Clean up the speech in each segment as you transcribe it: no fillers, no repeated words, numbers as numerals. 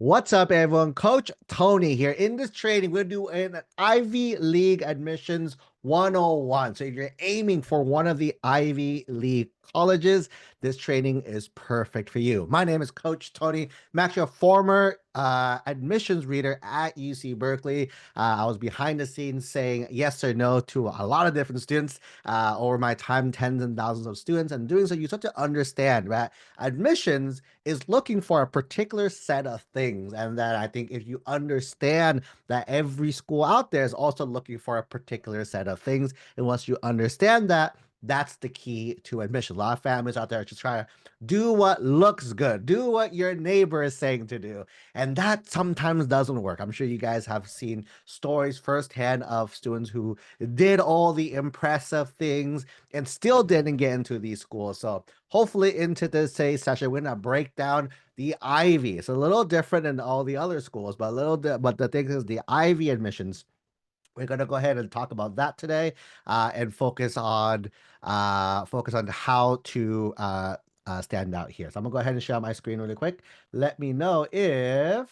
What's up, everyone? Coach Tony here. In this training, we're doing an Ivy League admissions 101. So if you're aiming for one of the Ivy League colleges, this training is perfect for you. My name is Coach Tony. I'm actually a former admissions reader at UC Berkeley. I was behind the scenes saying yes or no to a lot of different students over my time, tens and thousands of students. And doing so, you start to understand that admissions is looking for a particular set of things. And that I think if you understand that every school out there is also looking for a particular set of things, and once you understand that, that's the key to admission. A lot of families out there just trying to do what looks good, do what your neighbor is saying to do. And that sometimes doesn't work. I'm sure you guys have seen stories firsthand of students who did all the impressive things and still didn't get into these schools. So hopefully into this session, we're gonna break down the Ivy. It's a little different than all the other schools, but but the thing is the Ivy admissions. We're gonna go ahead and talk about that today, and focus on how to stand out here. So I'm gonna go ahead and share my screen really quick. Let me know if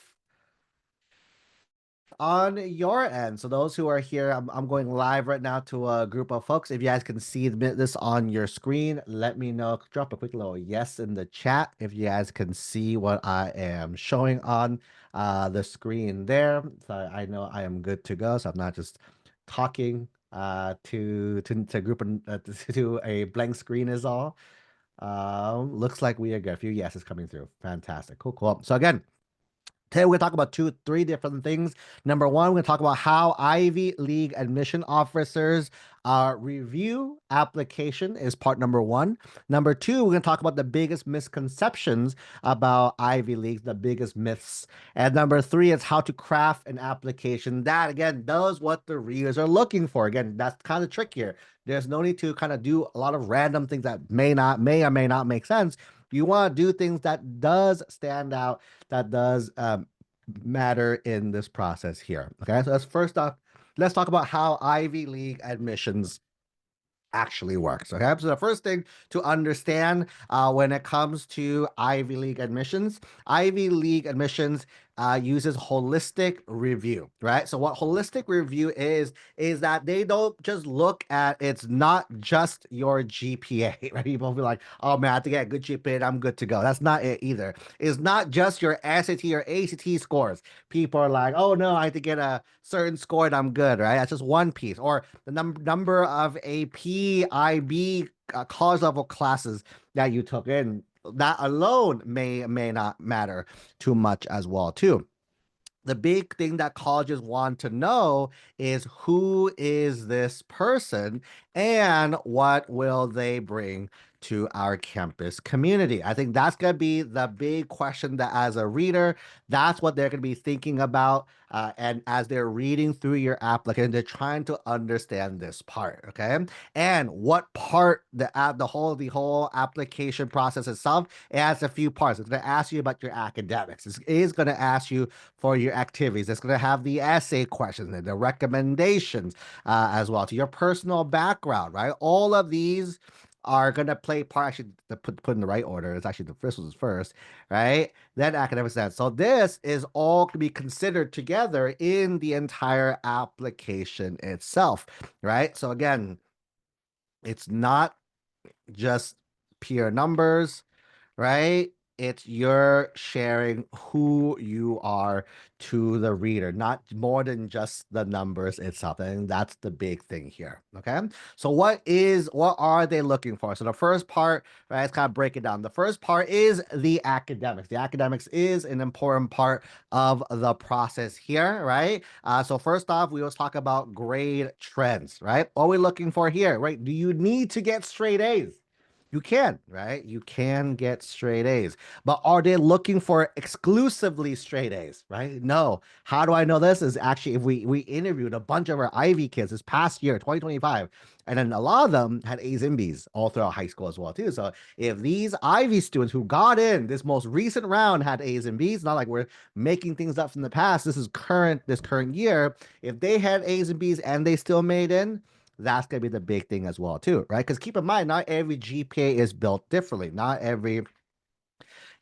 on your end. So those who are here, I'm going live right now to a group of folks. If you guys can see this on your screen, let me know. Drop a quick little yes in the chat if you guys can see what I am showing on the screen there. So I know I am good to go. So I'm not just talking to group to a blank screen is all. Looks like we are good. A few yeses coming through. Fantastic. Cool, cool. So again, today we're gonna talk about three different things. Number one, we're gonna talk about how Ivy League admission officers review application is part number one. Number two, we're gonna talk about the biggest misconceptions about Ivy Leagues, the biggest myths. And number three is how to craft an application that again does what the readers are looking for. Again, that's kind of trick here. There's no need to kind of do a lot of random things that may or may not make sense. You want to do things that does stand out, that does matter in this process here. Okay, so first off, let's talk about how Ivy League admissions actually works. Okay, so the first thing to understand when it comes to Ivy League admissions, uses holistic review, right? So what holistic review is that they don't just look at, it's not just your GPA, right? People be like, oh man, I have to get a good GPA and I'm good to go. That's not it either. It's not just your SAT or ACT scores. People are like, oh no, I have to get a certain score and I'm good, right? That's just one piece. Or the number of AP, IB college level classes that you took in. That alone may not matter too much as well, too. The big thing that colleges want to know is who is this person and what will they bring to our campus community. I think that's going to be the big question that as a reader, that's what they're going to be thinking about. And as they're reading through your applicant, they're trying to understand this part, okay? And what part the whole application process itself, it has a few parts. It's going to ask you about your academics. It is going to ask you for your activities. It's going to have the essay questions and the recommendations as well, to your personal background, right? All of these are going to play part. Actually, to put in the right order, it's actually the first was first, right? Then academic stats. So this is all to be considered together in the entire application itself, right? So again, it's not just pure numbers, right? It's you're sharing who you are to the reader, not more than just the numbers itself. And that's the big thing here. Okay. So what are they looking for? So the first part, right, let's kind of break it down. The first part is the academics. The academics is an important part of the process here, right? So first off, we always talk about grade trends, right? What are we looking for here, right? Do you need to get straight A's? You can, right? You can get straight A's, but are they looking for exclusively straight A's, right? No. How do I know this? Is actually if we interviewed a bunch of our Ivy kids this past year, 2025, and then a lot of them had A's and B's all throughout high school as well too. So if these Ivy students who got in this most recent round had A's and B's, not like we're making things up from the past. This current year. If they had A's and B's and they still made in, that's going to be the big thing as well too, right? Because keep in mind, not every GPA is built differently. Not every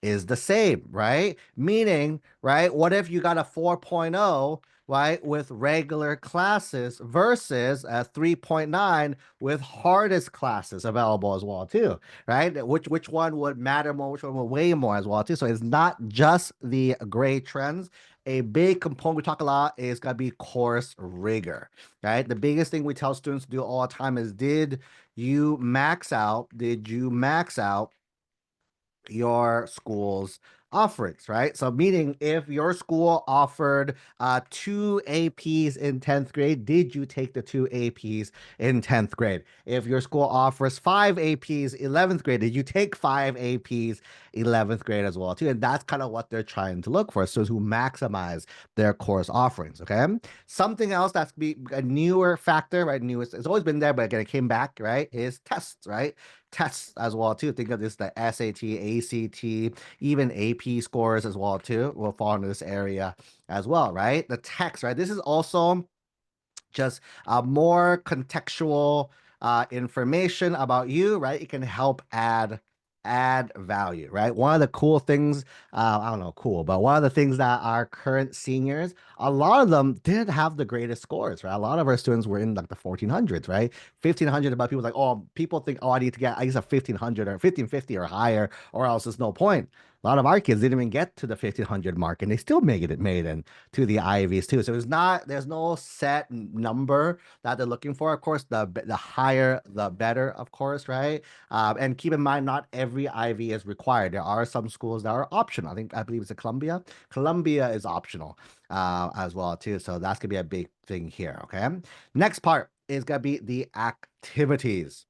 is the same, right? Meaning, right, what if you got a 4.0, right, with regular classes versus a 3.9 with hardest classes available as well too, right? Which one would matter more, which one would weigh more as well too. So it's not just the grade trends. A big component we talk a lot is going to be course rigor, right? The biggest thing we tell students to do all the time is, did you max out? Did you max out your school's offerings, right? So meaning if your school offered two APs in 10th grade, did you take the two APs in 10th grade? If your school offers five APs 11th grade, did you take five APs 11th grade as well too? And that's kind of what they're trying to look for, so to maximize their course offerings, okay? Something else that's a newer factor, right? It's always been there, but again, it came back, right? Is tests, right? Tests as well too. Think of this, the SAT, ACT, even AP scores as well too will fall into this area as well, right? The text, right? This is also just more contextual information about you, right? It can help add value, right? One of the cool things, I don't know, cool, but one of the things that our current seniors, a lot of them didn't have the greatest scores, right? A lot of our students were in like the 1400s, right? 1500, about people like, oh, people think, oh, I need to get at least a 1500 or 1550 or higher, or else there's no point. A lot of our kids didn't even get to the 1500 mark, and they still made it to the Ivies too. So there's no set number that they're looking for. Of course, the higher the better, of course, right? And keep in mind, not every Ivy is required. There are some schools that are optional. I believe it's a Columbia. Columbia is optional as well too. So that's gonna be a big thing here. Okay. Next part is gonna be the activities.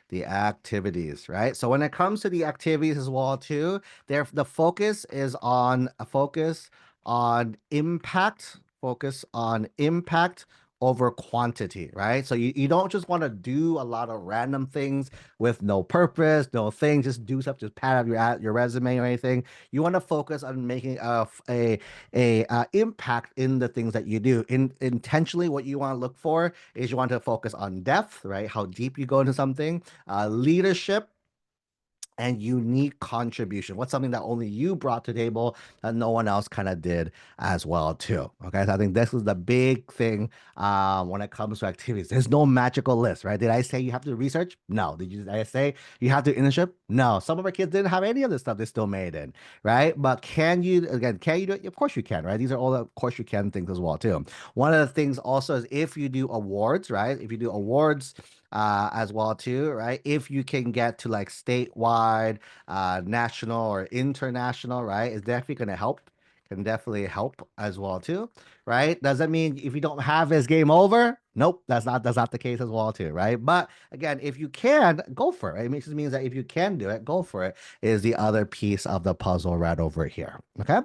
The activities, right? So when it comes to the activities as well too, the focus is on a focus on impact over quantity, right? So you don't just want to do a lot of random things with no purpose, no thing, just do stuff, just pad out your resume or anything. You want to focus on making a impact in the things that you do. Intentionally, what you want to look for is you want to focus on depth, right? How deep you go into something, leadership, and unique contribution. What's something that only you brought to the table that no one else kind of did as well too. Okay, so I think this is the big thing when it comes to activities. There's no magical list, right? Did I say you have to do research? No. Did I say you have to do internship? No. Some of our kids didn't have any of this stuff. They still made it, right? But can you do it? Of course you can, right? These are all the of course you can things as well too. One of the things also is if you do awards, right? If you do awards as well too, right? If you can get to like statewide, national or international, right? It's definitely going to help. Can definitely help as well too, right? Does that mean if you don't have this game over? Nope, that's not the case as well too, right? But again, if you can, go for it. Right? It just means that if you can do it, go for it. Is the other piece of the puzzle right over here. Okay.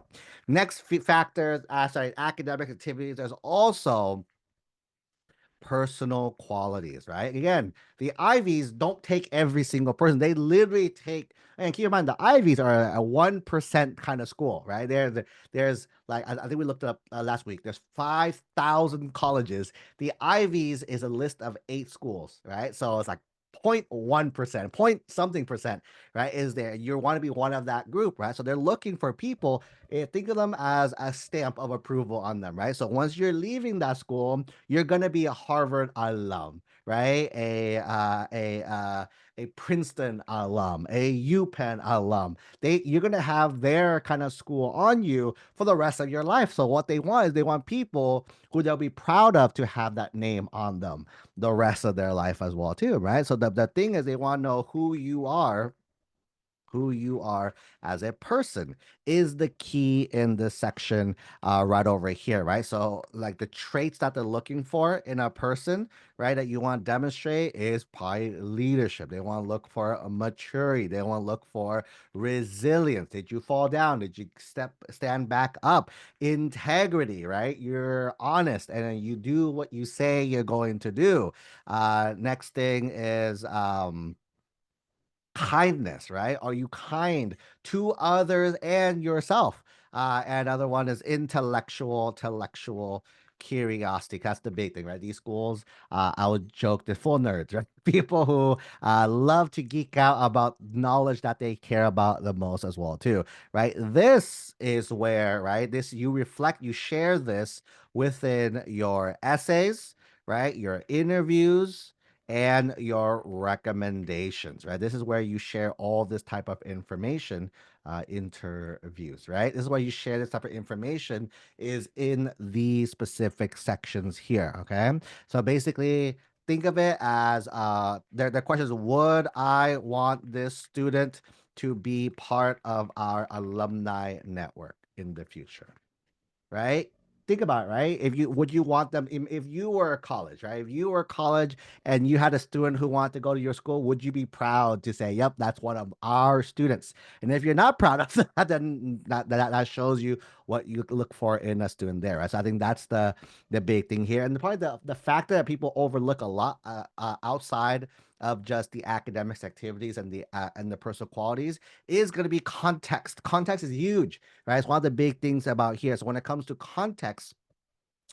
Next factors, sorry, academic activities. There's also personal qualities, right? Again, the Ivies don't take every single person. They literally take, and keep in mind, the Ivies are a 1% kind of school, right? There's like, I think we looked up last week, there's 5,000 colleges. The Ivies is a list of 8 schools, right? So it's like 0.1%, point something percent, right? Is there, you want to be one of that group, right? So they're looking for people, think of them as a stamp of approval on them, right? So once you're leaving that school, you're gonna be a Harvard alum, right? A Princeton alum, a UPenn alum. You're gonna have their kind of school on you for the rest of your life. So what they want is they want people who they'll be proud of to have that name on them the rest of their life as well too, right? So the thing is they want to know who you are as a person is the key in this section right over here, right? So like the traits that they're looking for in a person, right, that you want to demonstrate is probably leadership. They want to look for a maturity. They want to look for resilience. Did you fall down? Did you stand back up? Integrity, right? You're honest and you do what you say you're going to do. Next thing is kindness, right? Are you kind to others and yourself? And other one is intellectual curiosity. That's the big thing, right? These schools, I would joke, the full nerds, right? People who love to geek out about knowledge that they care about the most as well, too, right? This is where, right? This you reflect, you share this within your essays, right? Your interviews and your recommendations, right? This is where you share all this type of information, interviews, right? This is where you share this type of information is in these specific sections here, okay? So basically, think of it as their question is, would I want this student to be part of our alumni network in the future? Right? Think about it, right? If you would you want them if you were a college, right? If you were college and you had a student who wanted to go to your school, would you be proud to say, "Yep, that's one of our students"? And if you're not proud of that, then that shows you what you look for in a student there, right? So I think that's the big thing here, and probably the factor that people overlook a lot outside of just the academics activities and the personal qualities is going to be context. Context is huge, right? It's one of the big things about here. So when it comes to context,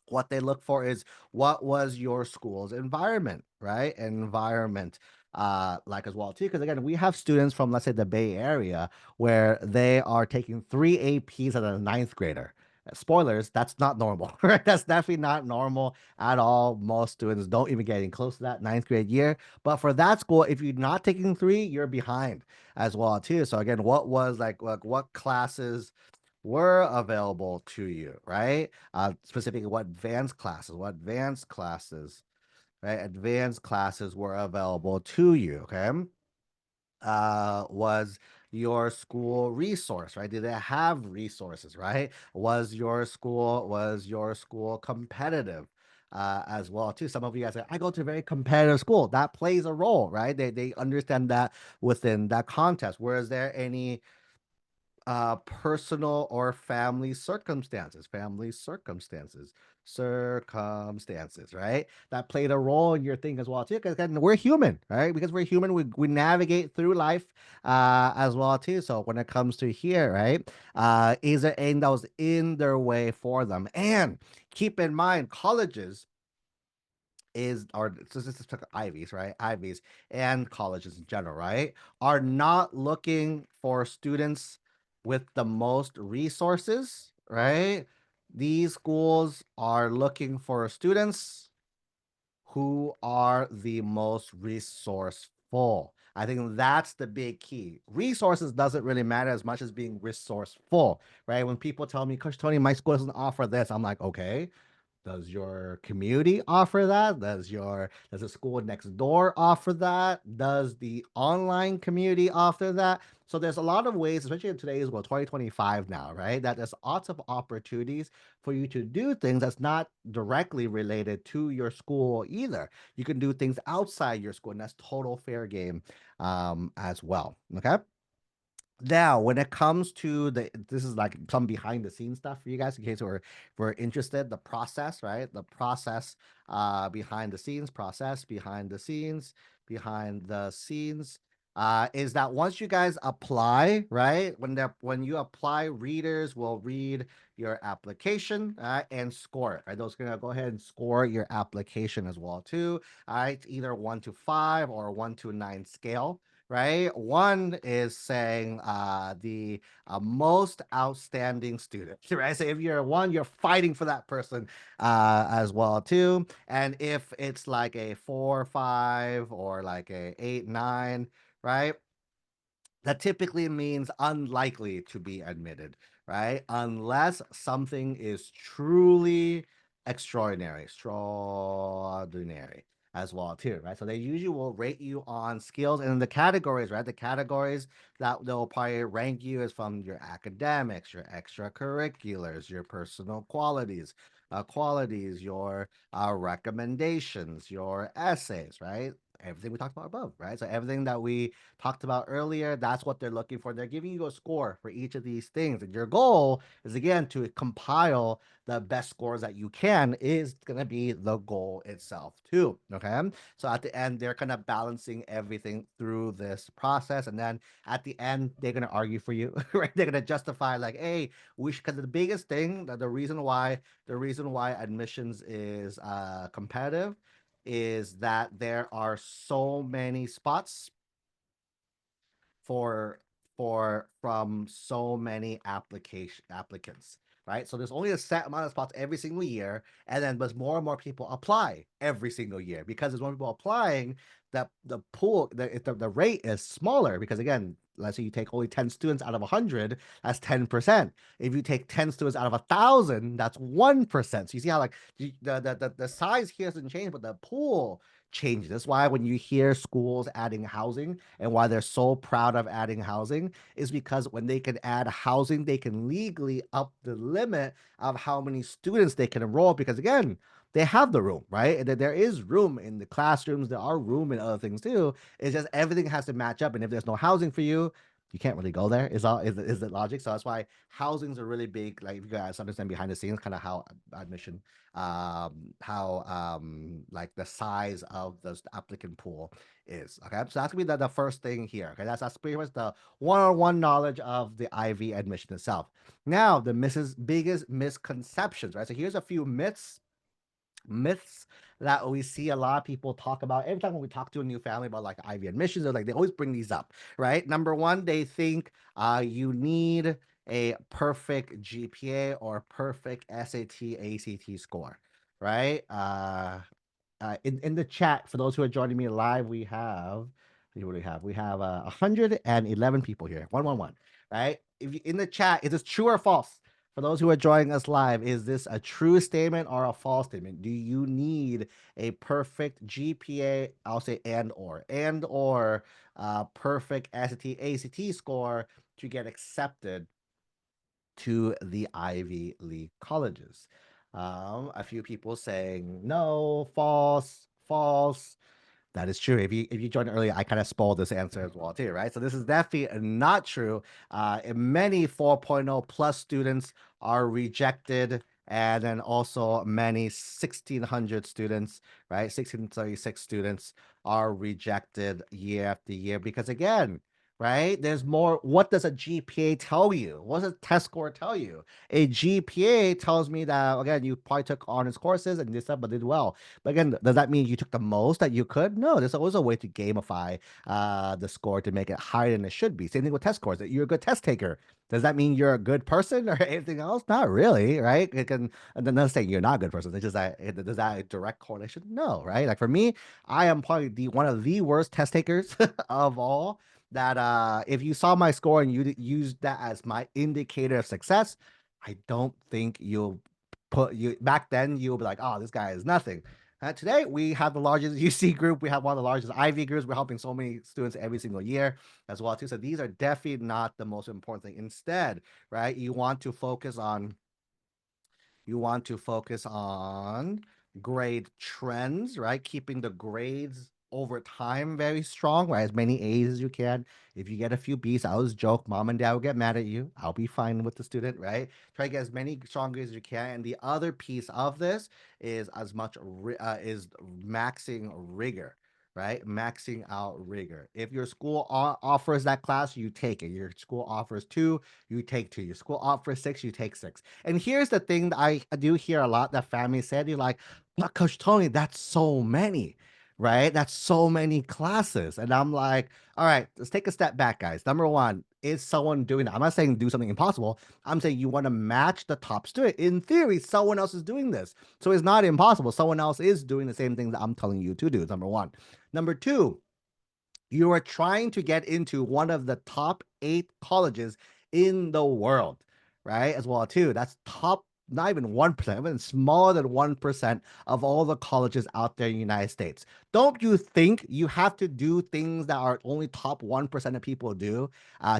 what they look for is what was your school's environment, right? Environment. Like as well too, because again, we have students from, let's say, the Bay Area where they are taking three APs as a ninth grader. Spoilers, that's not normal, right? That's definitely not normal at all. Most students don't even get in close to that ninth grade year. But for that school, if you're not taking three, you're behind as well too. So again, what was like what classes were available to you, right? Specifically, what advanced classes, right? Advanced classes were available to you, okay? Was your school resource, right? Did it have resources, right? Was your school competitive? As well too. Some of you guys say, I go to a very competitive school. That plays a role, right? They understand that within that context. Whereas there any personal or family circumstances, right? That played a role in your thing as well too. Because we're human, right? Because we're human, we navigate through life as well too. So when it comes to here, right, is there anything that was in their way for them? And keep in mind, colleges is or this is Ivies, right? Ivies and colleges in general, right? Are not looking for students with the most resources, right? These schools are looking for students who are the most resourceful. I think that's the big key. Resources doesn't really matter as much as being resourceful, right? When people tell me, Coach Tony, my school doesn't offer this, I'm like, okay, does your community offer that? Does the school next door offer that? Does the online community offer that? So there's a lot of ways, especially in today's world, 2025 now, right? That there's lots of opportunities for you to do things that's not directly related to your school either. You can do things outside your school, and that's total fair game as well. Okay. Now, when it comes to this is like some behind the scenes stuff for you guys in case we're interested. The process, right? The process behind the scenes, behind the scenes is that once you guys apply, right? When you apply, readers will read your application and score it. Right? Those gonna go ahead and score your application as well too. All right, either 1 to 5 or 1 to 9 scale, right? One is saying the most outstanding student, right? So if you're one, you're fighting for that person as well too. And if it's like a 4, 5, or like a 8, 9, right? That typically means unlikely to be admitted, right? Unless something is truly extraordinary as well too, right? So they usually will rate you on skills and the categories, right? The categories that they'll probably rank you is from your academics, your extracurriculars, your personal qualities, your recommendations, your essays, right? everything we talked about above, right? So everything that we talked about earlier, that's what they're looking for. They're giving you a score for each of these things. And your goal is again to compile the best scores that you can is going to be the goal itself too. Okay. So at the end, they're kind of balancing everything through this process. And then at the end, they're going to argue for you, right? They're going to justify like, hey, we should, because the biggest thing, the reason why admissions is competitive is that there are so many spots for from so many applicants, right? So there's only a set amount of spots every single year, and then but more and more people apply every single year because there's more people applying. That the pool, the rate is smaller because again, let's say you take only 10 students out of 100, that's 10%. If you take 10 students out of 1,000, that's 1%. So you see how like the size here doesn't change, but the pool changes. That's why when you hear schools adding housing and why they're so proud of adding housing is because when they can add housing, they can legally up the limit of how many students they can enroll because again, they have the room, right? And there is room in the classrooms, there are room in other things too. It's just everything has to match up. And if there's no housing for you, you can't really go there. Is the logic? So that's why housing's a really big, like if you guys understand behind the scenes, kind of how admission how like the size of the applicant pool is. Okay, so that's gonna be the first thing here. Okay, that's pretty much the one-on-one knowledge of the Ivy admission itself. Now the biggest misconceptions, right? So here's a few myths that we see a lot of people talk about every time when we talk to a new family about like Ivy admissions. They're like they always bring these up, right? Number one, they think you need a perfect GPA or perfect SAT ACT score, right? In the chat for those who are joining me live, we have what do we have? We have 111 people here. 111, right? If you in the chat, is this true or false? For those who are joining us live, is this a true statement or a false statement? Do you need a perfect GPA? I'll say and or perfect SAT ACT score to get accepted to the Ivy League colleges. A few people saying no, false, false. That is true. If you joined earlier, I kind of spoiled this answer as well too, right? So this is definitely not true. Many 4.0 plus students are rejected, and then also many 1600 students, right? 1636 students are rejected year after year because again, right? There's more. What does a GPA tell you? What does a test score tell you? A GPA tells me that again, you probably took honors courses and this stuff, but did well. But again, does that mean you took the most that you could? No, there's always a way to gamify the score to make it higher than it should be. Same thing with test scores. That you're a good test taker. Does that mean you're a good person or anything else? Not really, right? It can. And then not saying you're not a good person. It's just that does that a direct correlation? No, right? Like for me, I am probably the one of the worst test takers of all. That if you saw my score and you used that as my indicator of success, I don't think you'll put you back then you'll be like, oh, this guy is nothing. Today we have the largest UC group. We have one of the largest Ivy groups. We're helping so many students every single year as well too. So these are definitely not the most important thing. Instead, right, you want to focus on grade trends, right? Keeping the grades over time very strong, right? As many A's as you can. If you get a few B's, I always joke, mom and dad will get mad at you. I'll be fine with the student, right? Try to get as many strong grades as you can. And the other piece of this is is maxing rigor, right? Maxing out rigor. If your school offers that class, you take it. Your school offers two, you take two. Your school offers six, you take six. And here's the thing that I do hear a lot that families said, you're like, but Coach Tony, that's so many, right? That's so many classes. And I'm like, all right, let's take a step back, guys. Number one, is someone doing that? I'm not saying do something impossible. I'm saying you want to match the top student. In theory, someone else is doing this. So it's not impossible. Someone else is doing the same thing that I'm telling you to do. Number one. Number two, you are trying to get into one of the top 8 colleges in the world, right? As well, too. That's top, not even 1%, even smaller than 1% of all the colleges out there in the United States. Don't you think you have to do things that are only top 1% of people do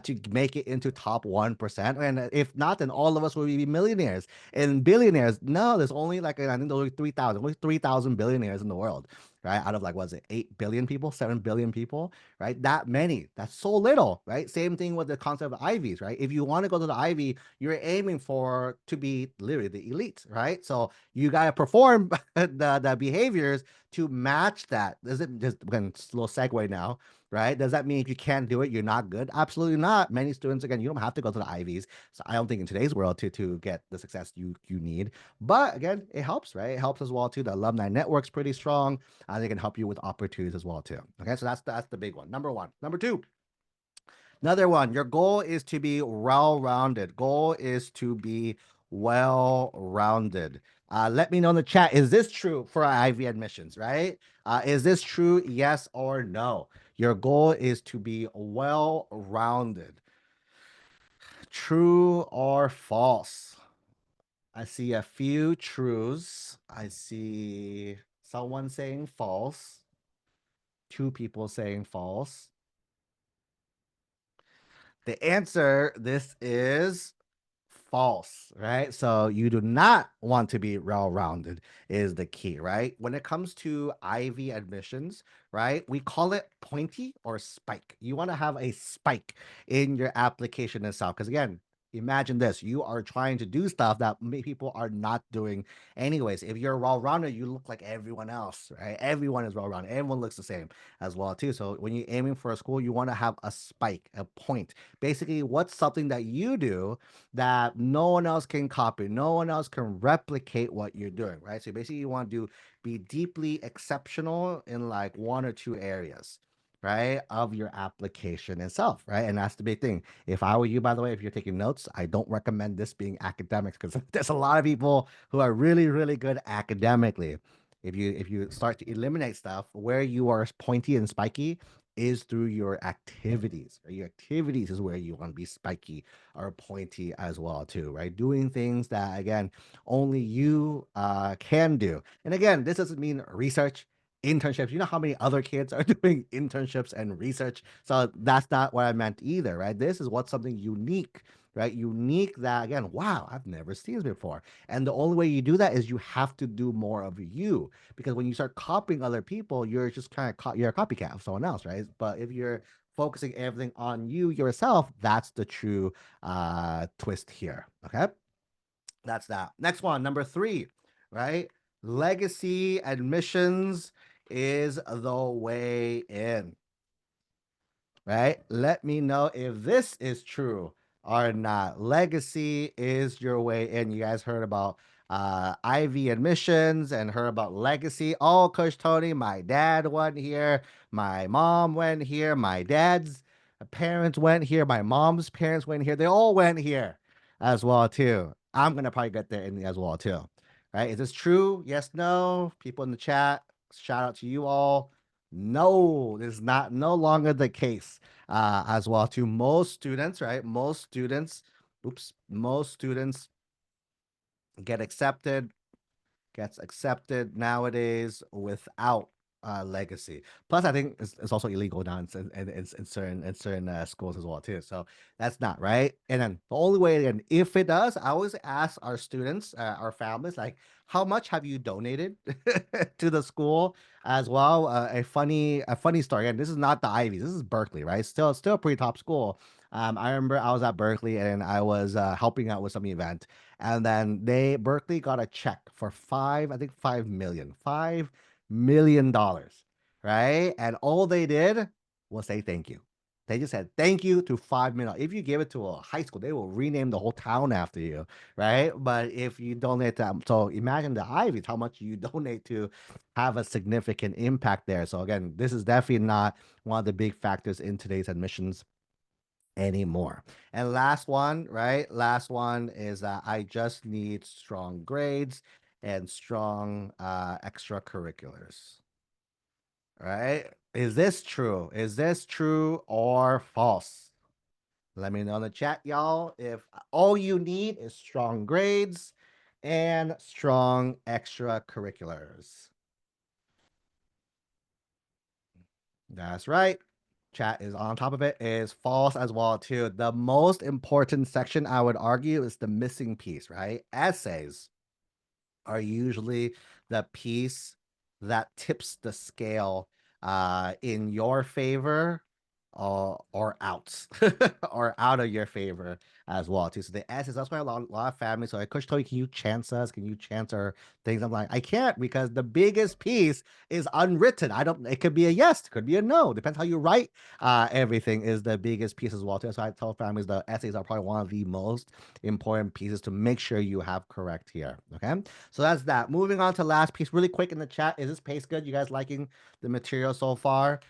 to make it into top 1%? And if not, then all of us will be millionaires and billionaires. No, there's only like, I think there's only 3,000 billionaires in the world, right? Out of like, what is it, 8 billion people, 7 billion people, right? That many, that's so little, right? Same thing with the concept of Ivies, right? If you want to go to the Ivy, you're aiming for to be literally the elite, right? So you got to perform the behaviors to match that. Does it just, again, it's a little segue now, right? Does that mean if you can't do it, you're not good? Absolutely not. Many students, again, you don't have to go to the Ivies. So I don't think in today's world to get the success you need. But again, it helps, right? It helps as well too. The alumni network's pretty strong. They can help you with opportunities as well too. Okay, so that's the big one. Number one. Number two. Another one. Your goal is to be well-rounded. Goal is to be well-rounded. Let me know in the chat. Is this true for Ivy admissions? Right? Is this true? Yes or no? Your goal is to be well-rounded. True or false? I see a few trues. I see someone saying false. Two people saying false. The answer, this is false, right? So you do not want to be well-rounded is the key, right? When it comes to Ivy admissions, right? We call it pointy or spike. You want to have a spike in your application itself. Because again, imagine this, you are trying to do stuff that people are not doing anyways. If you're well-rounded, you look like everyone else, right? Everyone is well-rounded. Everyone looks the same as well too. So when you're aiming for a school, you want to have a spike, a point. Basically, what's something that you do that no one else can copy, no one else can replicate what you're doing, right? So basically, you want to be deeply exceptional in like one or two areas, right, of your application itself, right? And that's the big thing. If I were you, by the way, if you're taking notes, I don't recommend this being academics because there's a lot of people who are really, really good academically. If you start to eliminate stuff where you are pointy and spiky is through your activities. Right? Your activities is where you want to be spiky or pointy as well too, right? Doing things that again only you can do. And again, this doesn't mean research, internships. You know how many other kids are doing internships and research? So that's not what I meant either, right? This is what's something unique, right? Unique that again, wow, I've never seen this before. And the only way you do that is you have to do more of you because when you start copying other people, you're just kind of you're a copycat of someone else, right? But if you're focusing everything on you yourself, that's the true twist here. Okay, that's that. Next one, number three, right? Legacy admissions is the way in, right? Let me know if this is true or not. Legacy is your way in. You guys heard about Ivy admissions and heard about legacy. Oh, Coach Tony, my dad went here. My mom went here. My dad's parents went here. My mom's parents went here. They all went here as well too. I'm gonna probably get there in as well too. Right? Is this true? Yes, no. People in the chat. Shout out to you all. No, this is not no longer the case as well to most students, right? Most students get accepted gets accepted nowadays without legacy. Plus, I think it's also illegal now in certain schools as well too. So that's not right. And then the only way, again, if it does, I always ask our students, our families, like, how much have you donated to the school as well? A funny story. And this is not the Ivies. This is Berkeley, right? Still a pretty top school. I remember I was at Berkeley and I was helping out with some event, and then Berkeley got a check for I think 5 million dollars, right? And all they did was say thank you. They just said thank you to 5 million. If you give it to a high school, they will rename the whole town after you, right? But if you donate to, so imagine the Ivies, how much you donate to have a significant impact there. So again, this is definitely not one of the big factors in today's admissions anymore. And last one, right? Last one is that I just need strong grades and strong extracurriculars. Right? Is this true? Is this true or false? Let me know in the chat, y'all. If all you need is strong grades and strong extracurriculars. That's right. Chat is on top of it. Is false as well too. The most important section I would argue is the missing piece, right? Essays are usually the piece that tips the scale in your favor or out or out of your favor as well too. So the S is that's why a lot of families. So I coach Tony, can you chance us? Can you chance our things? I'm like, I can't because the biggest piece is unwritten. I don't. It could be a yes, it could be a no. Depends how you write. Everything is the biggest piece as well too. So I tell families the essays are probably one of the most important pieces to make sure you have correct here. Okay, so that's that. Moving on to last piece, really quick in the chat. Is this pace good? You guys liking the material so far?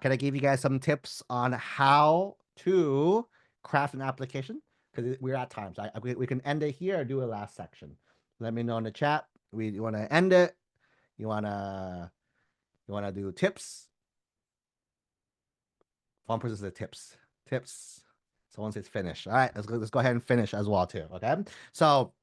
Can I give you guys some tips on how to craft an application? Because we're at time, so we can end it here or do a last section. Let me know in the chat. You want to end it? You wanna do tips? One person says tips. Tips. Someone says finish. All right, let's go ahead and finish as well too. Okay, so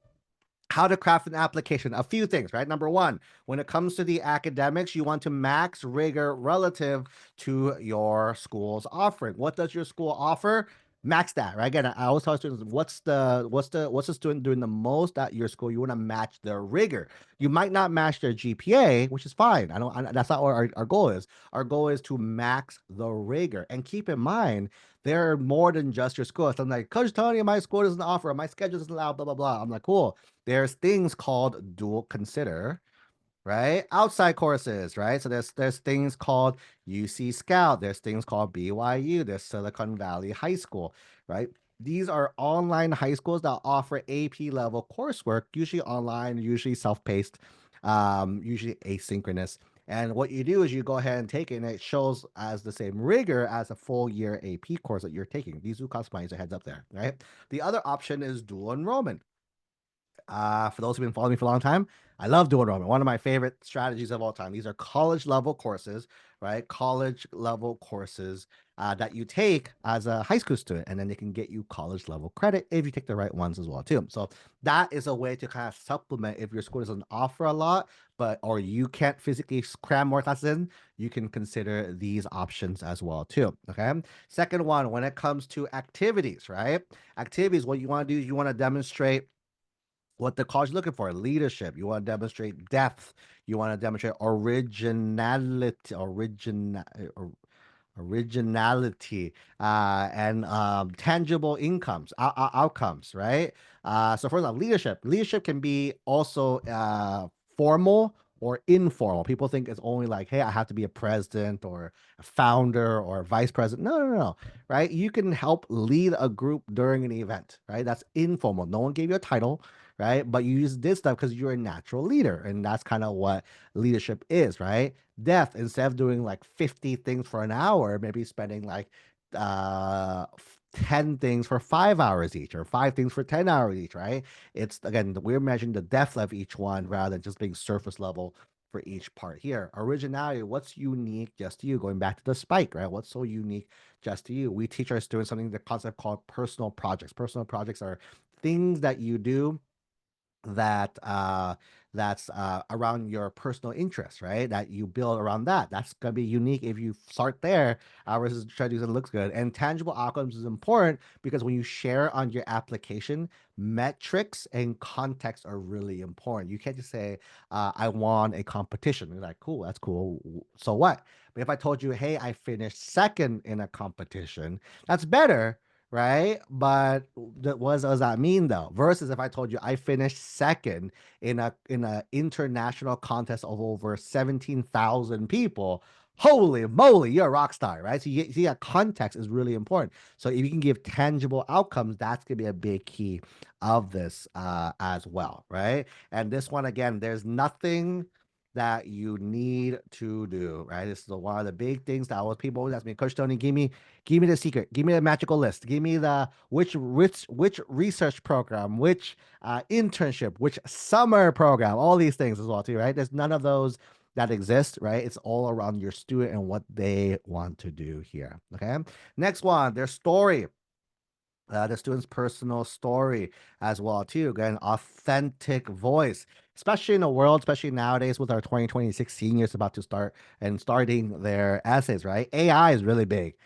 how to craft an application. A few things, right? Number one, when it comes to the academics, you want to max rigor relative to your school's offering. What does your school offer? Max that, right? Again, I always tell students, what's the student doing the most at your school? You want to match their rigor. You might not match their GPA, which is fine. That's not what our goal is. Our goal is to max the rigor. And keep in mind, they're more than just your school. So I'm like, Coach Tony, my school doesn't offer, my schedule doesn't allow, blah, blah, blah. I'm like, cool. There's things called dual consider, right? Outside courses, right? So there's things called UC Scout, there's things called BYU, there's Silicon Valley High School, right? These are online high schools that offer AP level coursework, usually online, usually self-paced, usually asynchronous. And what you do is you go ahead and take it, and it shows as the same rigor as a full year AP course that you're taking. These do cost money, so heads up there, right? The other option is dual enrollment. For those who've been following me for a long time, I love dual enrollment. One of my favorite strategies of all time. These are college level courses, right? College level courses that you take as a high school student, and then they can get you college level credit if you take the right ones as well too. So that is a way to kind of supplement if your school doesn't offer a lot, but or you can't physically cram more classes in. You can consider these options as well too. Okay. Second one, when it comes to activities, right? Activities, what you want to do is you want to demonstrate what the college is looking for: leadership. You want to demonstrate depth. You want to demonstrate originality, and tangible outcomes, right? So for example, leadership can be also formal or informal. People think it's only like, hey, I have to be a president or a founder or a vice president. No, no, no, no, right? You can help lead a group during an event, right? That's informal. No one gave you a title, right? But you use this stuff because you're a natural leader, and that's kind of what leadership is, right? Depth, instead of doing like 50 things for an hour, maybe spending like 10 things for 5 hours each, or 5 things for 10 hours each, right? It's again, we're measuring the depth of each one rather than just being surface level for each part here. Originality, what's unique just to you? Going back to the spike, right? What's so unique just to you? We teach our students something, the concept called personal projects. Personal projects are things that you do that that's around your personal interests, right? That you build around that. That's gonna be unique if you start there versus try to do something that looks good. And tangible outcomes is important because when you share on your application, metrics and context are really important. You can't just say, I won a competition. You're like, cool, that's cool. So what? But if I told you, hey, I finished second in a competition, that's better, right? But what does that mean though? Versus if I told you I finished second in a international contest of over 17,000 people, holy moly, you're a rock star, right? So you see, that context is really important. So if you can give tangible outcomes, that's gonna be a big key of this as well, right? And this one again, there's nothing that you need to do, right? This is one of the big things that people always ask me, Coach Tony, give me the secret, give me the magical list, give me the which research program, which internship, which summer program, all these things as well too, right? There's none of those that exist, right? It's all around your student and what they want to do here. Okay. Next one, their story. The student's personal story as well too. Again, authentic voice, especially in a world, especially nowadays with our 2026 seniors about to start and starting their essays. Right, AI is really big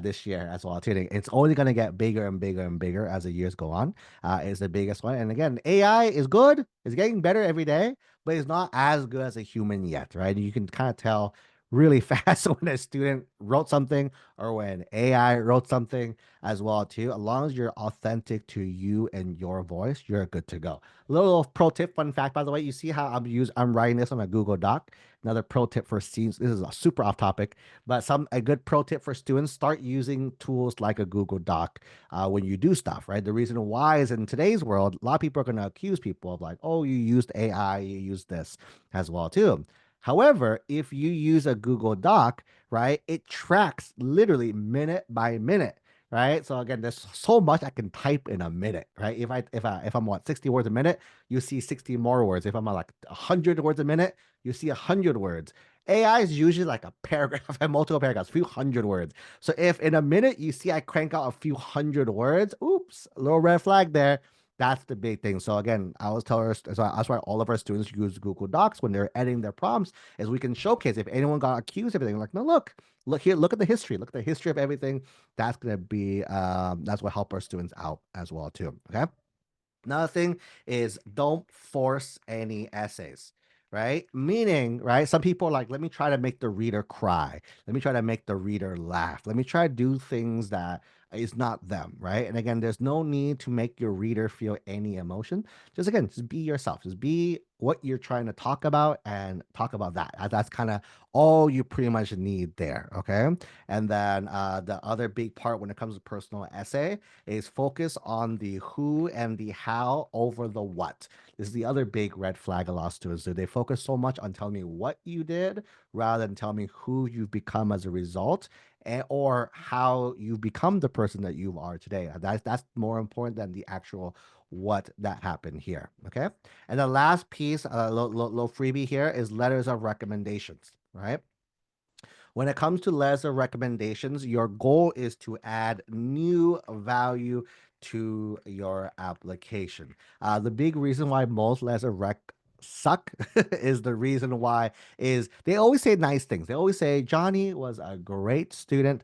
this year as well too. It's only going to get bigger and bigger and bigger as the years go on. Is the biggest one, and again, AI is good. It's getting better every day, but it's not as good as a human yet. Right, you can kind of tell really fast when a student wrote something or when AI wrote something as well too. As long as you're authentic to you and your voice, you're good to go. Little pro tip, fun fact, by the way, you see how I'm writing this on a Google Doc. Another pro tip for students. This is a super off topic, but a good pro tip for students: start using tools like a Google Doc when you do stuff. Right. The reason why is in today's world, a lot of people are going to accuse people of like, oh, you used AI, you used this as well too. However, if you use a Google Doc, right, it tracks literally minute by minute, right? So again, there's so much I can type in a minute, right? If I'm what 60 words a minute, you see 60 more words. If I'm at like 100 words a minute, you see 100 words. AI is usually like a paragraph and multiple paragraphs, a few hundred words. So if in a minute you see I crank out a few hundred words, oops, a little red flag there. That's the big thing. So again, I always tell her, so that's why all of our students use Google Docs when they're editing their prompts, is we can showcase if anyone got accused of everything. Like, no, look here, look at the history, look at the history of everything. That's gonna be that's what help our students out as well too. Okay. Another thing is don't force any essays, right? Meaning, right? Some people are like, let me try to make the reader cry. Let me try to make the reader laugh. Let me try to do things that is not them, right? And again, there's no need to make your reader feel any emotion. Just again, just be yourself. Just be what you're trying to talk about and talk about that. That's kind of all you pretty much need there, okay? And then the other big part when it comes to personal essay is focus on the who and the how over the what. This is the other big red flag a lot of students do. They focus so much on telling me what you did rather than telling me who you've become as a result, or how you've become the person that you are today. That's more important than the actual what that happened here. Okay. And the last piece, little freebie here, is letters of recommendations, right? When it comes to letters of recommendations, your goal is to add new value to your application. The big reason why most letters of rec suck is the reason why is they always say nice things. They always say Johnny was a great student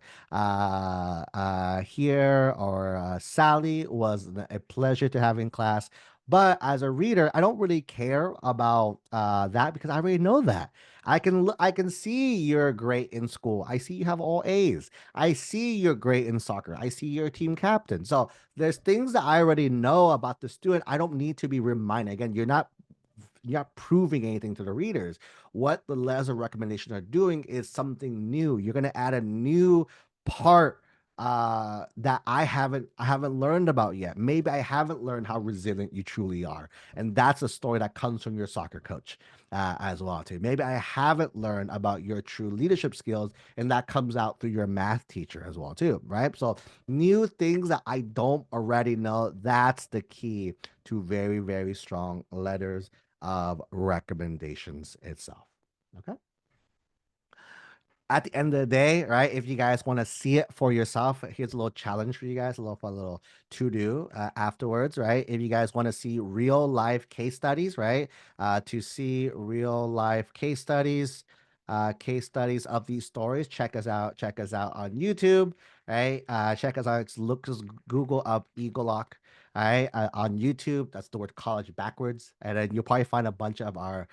here, or Sally was a pleasure to have in class. But as a reader, I don't really care about that because I already know that. I can see you're great in school. I see you have all A's. I see you're great in soccer. I see you're a team captain. So there's things that I already know about the student. I don't need to be reminded. Again, you're not proving anything to the readers. What the letters of recommendation are doing is something new. You're going to add a new part that I haven't learned about yet. Maybe I haven't learned how resilient you truly are, and that's a story that comes from your soccer coach as well too. Maybe I haven't learned about your true leadership skills, and that comes out through your math teacher as well too, right? So new things that I don't already know. That's the key to very, very strong letters of recommendations itself. Okay. At the end of the day, right? If you guys want to see it for yourself, here's a little challenge for you guys, a little fun little to do afterwards, right? If you guys want to see real life case studies, right? To see real life case studies of these stories, check us out. Check us out on YouTube, right? Check us out. Just Google up Egelloc. All right, on YouTube, that's the word college backwards, and then you'll probably find a bunch of our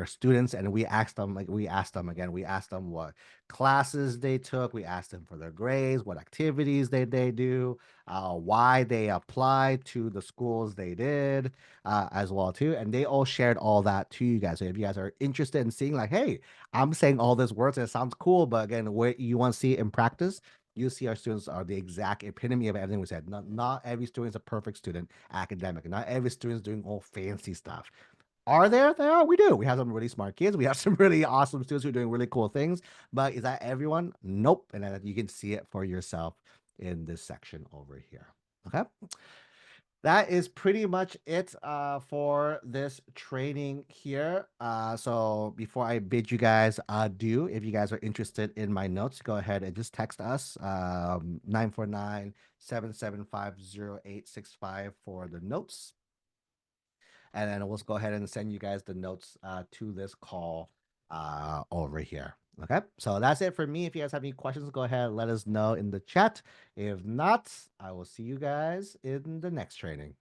students, and we asked them what classes they took, we asked them for their grades, what activities they do, why they applied to the schools they did, as well too, and they all shared all that to you guys. So if you guys are interested in seeing like, hey, I'm saying all these words and it sounds cool, but again, where you want to see it in practice, you see our students are the exact epitome of everything we said. Not every student is a perfect student academic. Not every student is doing all fancy stuff. Are there? There are. We do. We have some really smart kids. We have some really awesome students who are doing really cool things. But is that everyone? Nope. And you can see it for yourself in this section over here. Okay. that is pretty much it for this training here. So before I bid you guys adieu, if you guys are interested in my notes, go ahead and just text us 949 for the notes. And then we'll go ahead and send you guys the notes to this call over here. Okay, so that's it for me. If you guys have any questions, go ahead and let us know in the chat. If not, I will see you guys in the next training.